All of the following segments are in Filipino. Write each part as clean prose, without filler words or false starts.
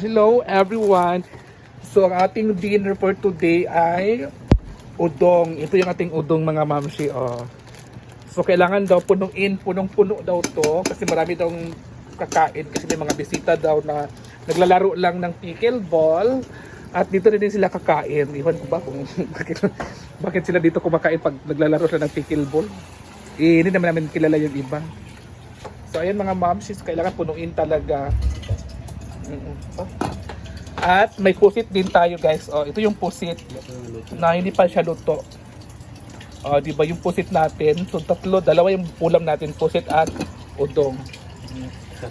Hello everyone! So ang ating dinner for today ay udong. Ito yung ating udong mga mamshi. Oh. So kailangan daw punong-puno daw to kasi marami daw kakain kasi may mga bisita daw na naglalaro lang ng pickleball at dito din sila kakain. Iwan ko ba kung bakit sila dito kumakain pag naglalaro sila ng pickleball. Hindi naman namin kilala yung iba. So ayan mga mamshis, kailangan punuin talaga. At may pusit din tayo guys. Oh, ito yung pusit na hindi pa siya luto. Oh, di ba yung pusit natin? So dalawa yung ulam natin, pusit at udong.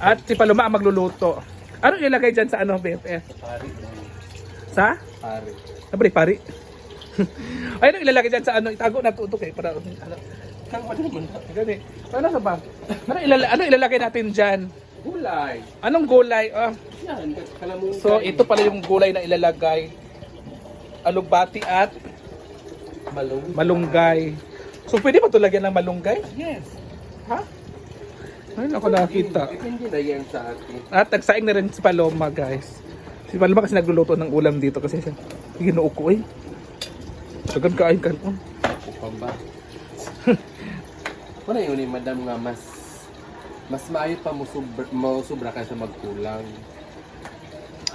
At si Paloma ang magluluto. Ano ilagay diyan sa ano, BFF? Pari. Sa? Pari. Sabi pari. Ay, ano ilalagay diyan sa ano? Itago na to kay para ano. Kang ano naman? Gani. Ano sa ba? Ano ilalagay natin diyan? Gulay. Anong gulay? Oh. Yan, kalamong. So ito pala yung gulay na ilalagay. Alugbati at malunggay. So pwede ba ito lagyan ng malunggay? Yes. Ha? Ayun ako nakakita. Depende na yan sa atin. At nagsaing na rin si Paloma guys. Si Paloma kasi nagluluto ng ulam dito kasi siya ginuo ko eh. Sagan kain kan. Upang ba? Wala yun eh, madam nga mas maayo pa mo sobra ka sa magkulang.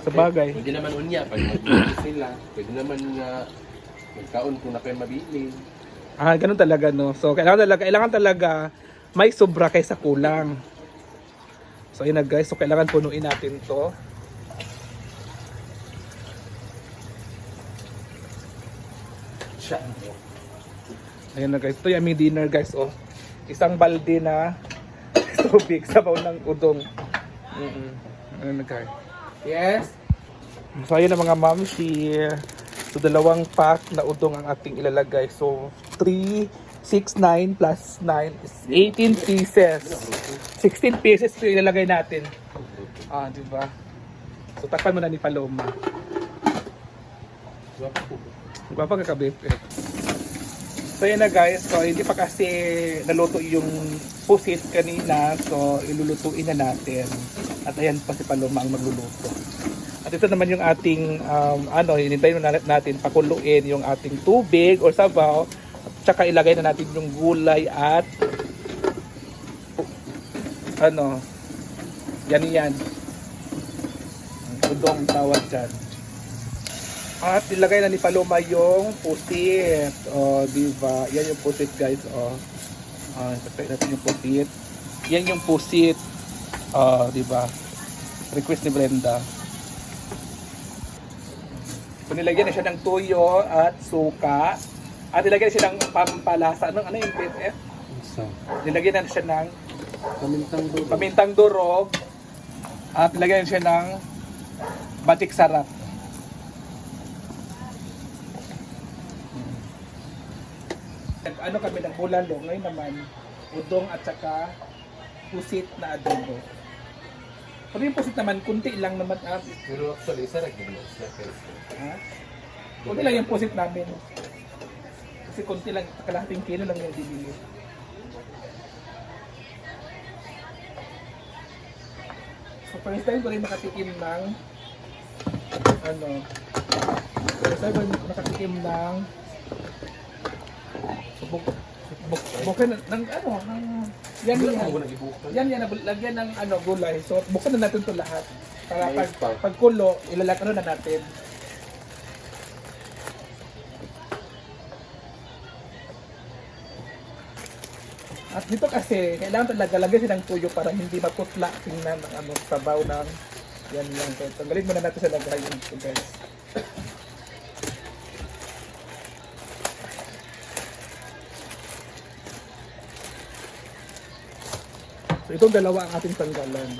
Sa bagay. Pwede naman unya, pag magbili sila. Pwede naman nga magkaon kung na kayo mabili. Ah, ganun talaga no. So kailangan talaga may sobra kaysa kulang. So ayun na guys, so kailangan punuin natin 'to. Siya. Ayun na guys, ito yung aming dinner guys oh. Isang balde na tubig, sabaw ng udong. Ayun na guys. Yes. So ayun na mga mamshi. So 2 pack na udong ang ating ilalagay. So 3, 6, 9 plus 9 is 18 pieces. 16 pieces ito ilalagay natin. Ah, di ba? So takpan mo na ni Paloma. Diba pa kakabip eh. So yun na guys, so hindi pa kasi naluto yung pusit kanina, so ilulutuin na natin. At ayan pa si Paloma ang magluluto. At ito naman yung ating, hinintayin natin pakuluin yung ating tubig or sabaw. At saka ilagay na natin yung gulay at yan. Udong tawag dyan. At ilagay na ni Paloma yung pusit. O, diba? Yan yung pusit guys. O. Ilagay natin yung pusit. Yan yung pusit. O, diba? Request ni Brenda. So, nilagyan na siya ng tuyo at suka. At nilagyan na siya ng pampalasa. Ano yung BFF? Nilagyan na siya ng pamintang durog. At nilagyan na siya ng batik sarap. Ano kami ng bulalo, ngayon naman udong at saka pusit na adobo. Pero yung pusit naman, kunti lang naman. Pero actually, sarap din siya kayo. Ha? Kunti lang yung pusit namin. Kasi kunti lang, kalahating kilo lang yung bibili. So first time ko rin nakatikim ng first time ko rin nakatikim ng bukan ng yan lagyan ng gulay. So buksan na natin 'to lahat para pagkulo ilalagay na natin. At dito kasi kailangan talaga lagyan siya ng tuyo para hindi maputla tingnan ng sabaw ng yan lang. So tanggalin muna natin sa lagayan ito guys. So itong dalawa ang ating tanggalan.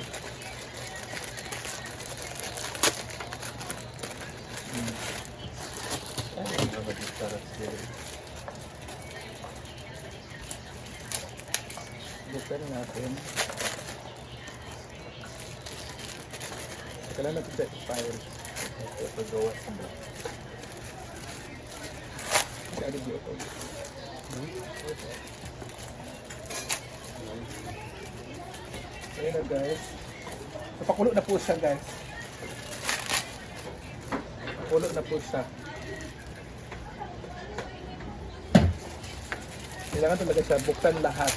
Buksan natin. Kailangan natin sa fire. Ito gawa sa mga. Kaya di ito. Ayan na guys. Napakulo na po siya guys. Kumukulo na po siya. Kailangan talaga siya buksan lahat.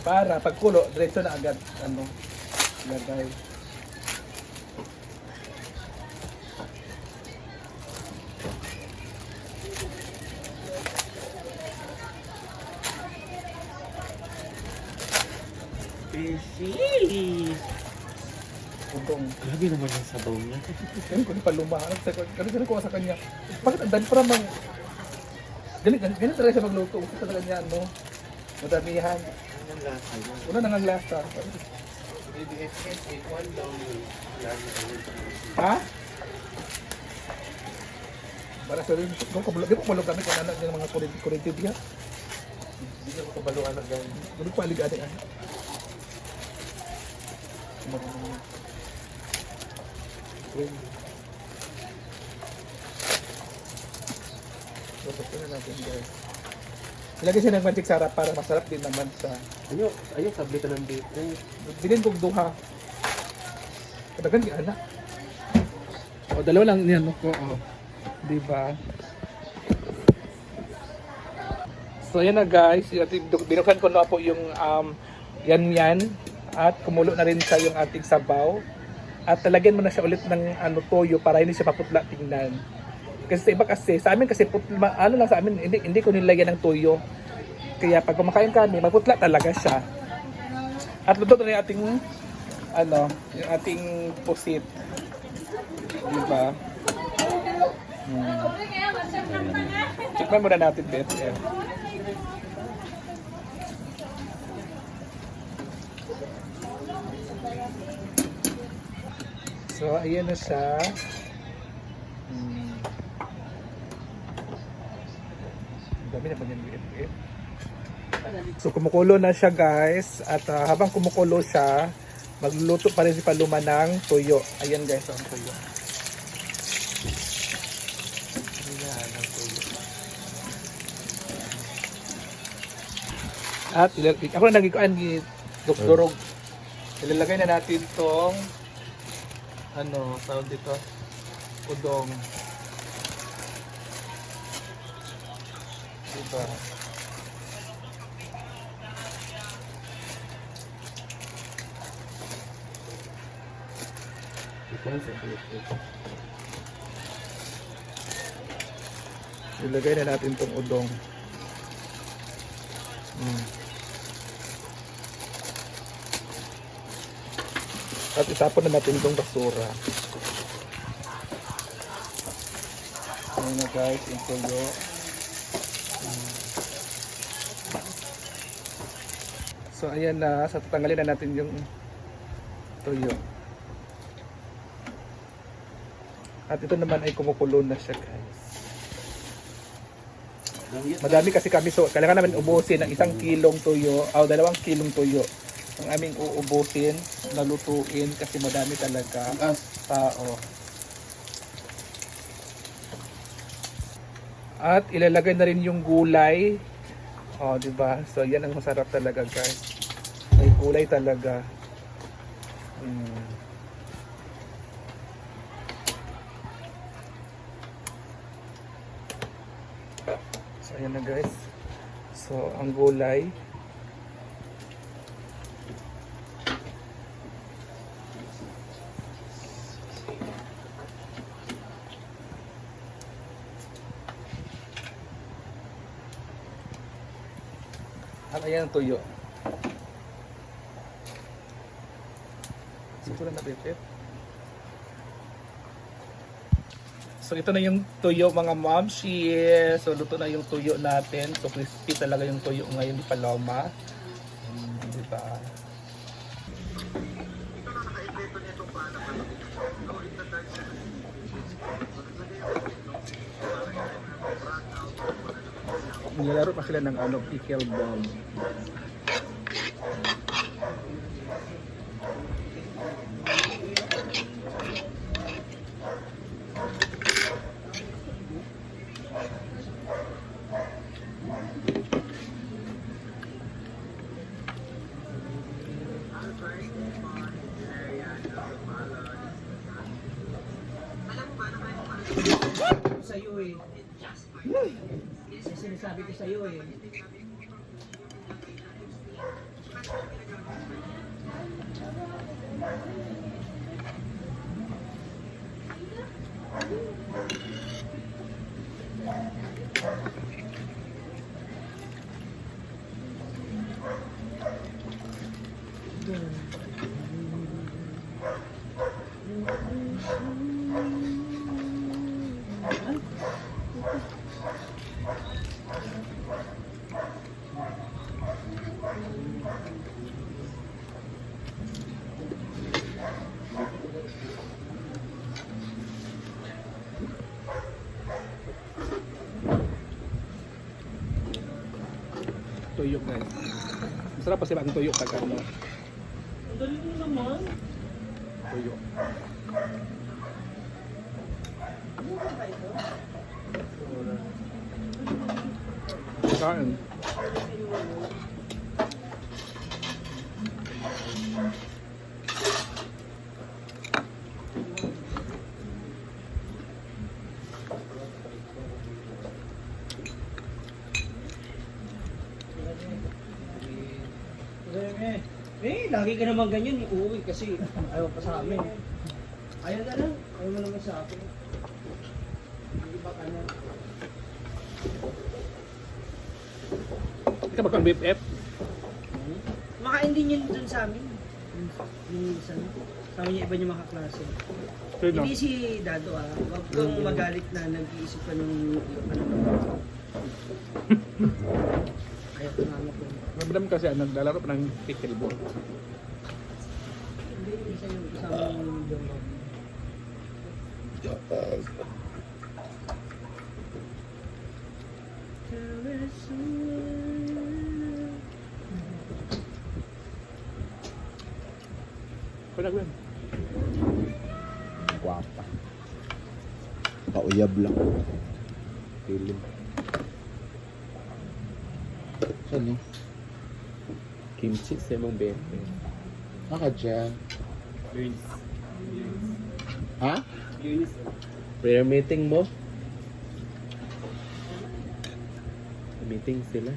Para pagkulo, diretso na agad lagay. Fishy! Udong. Grabe naman yung sabaw niya. Ganun ko pa lumahan. Ganun ko sa kanya. Bakit ang dami para ganun talaga siya magluto. Gusto talaga niya, madamihan. Anong lasa niya? Una nanganglasa. Maybe it's one down yung Ha? Para sa rin, di ko malog kami kung ano yung mga kurinti diya. Hindi ko kabaluan na ganyan. Ganun ko alig-alig. Lupot na natin guys. Ilagay siya ng mantik sarap para masarap din naman sa Ayaw, sabi ka ng dito. bilhin kong duha. Kadagan di anak. O dalawa lang niyan ko. Di ba? So yan na guys, binukan ko na po yung yan at kumulo na rin sa yung ating sabaw. At talagyan mo na siya ulit ng toyo para hindi siya paputla tingnan. Kasi sa iba kasi, sa amin kasi lang sa amin, hindi ko nilagyan ng toyo. Kaya pag kumakain kami, maputla talaga siya. At luto na yung ating yung ating pusit. Diba? Tikman muna natin, BFF. So, ayan na siya. Dami naman yung BFF. So, kumukulo na siya guys. At habang kumukulo siya, magluluto pa rin si Paloma ng tuyo. Ayan guys, ang tuyo. At ako na nagikuan ni Durog. Ilalagay na natin tong tawag dito, udong. Diba? Ilagay na natin tong udong. At itapon na natin itong basura. Ayan na guys, yung tuyo. So ayan na, so tatanggalin na natin yung tuyo. At ito naman ay kumukulo na siya guys. Madami kasi kami, so kailangan namin ubusin ng 1 kilong tuyo o 2 kilong tuyo. Ang aming uubusin, nalutuin kasi madami talaga tao. At ilalagay na rin yung gulay. Oh, di ba? So yan ang masarap talaga, guys. May gulay talaga. So ayan na, guys. So ang gulay. At ayan ang tuyo. Siguro na bipip. So ito na yung tuyo mga momshi. So luto na yung tuyo natin. So crispy talaga yung tuyo ngayon ni Paloma. Diba? Nilalaro pa sila ng pickle bomb. Sa'yo eh. Yung sinasabi ko sa'yo eh. Tuyok guys. Masarap kasi ang tuyok pag ano. Ang galing mo naman. Tuyok. Kain. Lagi ka naman ganyan, uuwi kasi ayaw pa sa amin. Ayaw na lang, ayaw mo naman sa akin. Hindi ba ka na? Hindi ka ba kang BFF? Makain din yun dun sa amin. Yung isa na. Sabi niya iba niya mga kaklase. Sino? Hindi si Dado ah. Huwag kang magalit na nag-iisip ka ng ano. Ayaw ko naman ko. Mabdam kasi naglalaro pa ng pickleball. Hindi, isa yung kasama yung Jomo. Kaya gawin. Guwapa. Kauyab lang. Pilim. Saan eh? Kimchi sa mong bebe. Naka dyan. Ha? Prayer meeting mo? Meeting sila.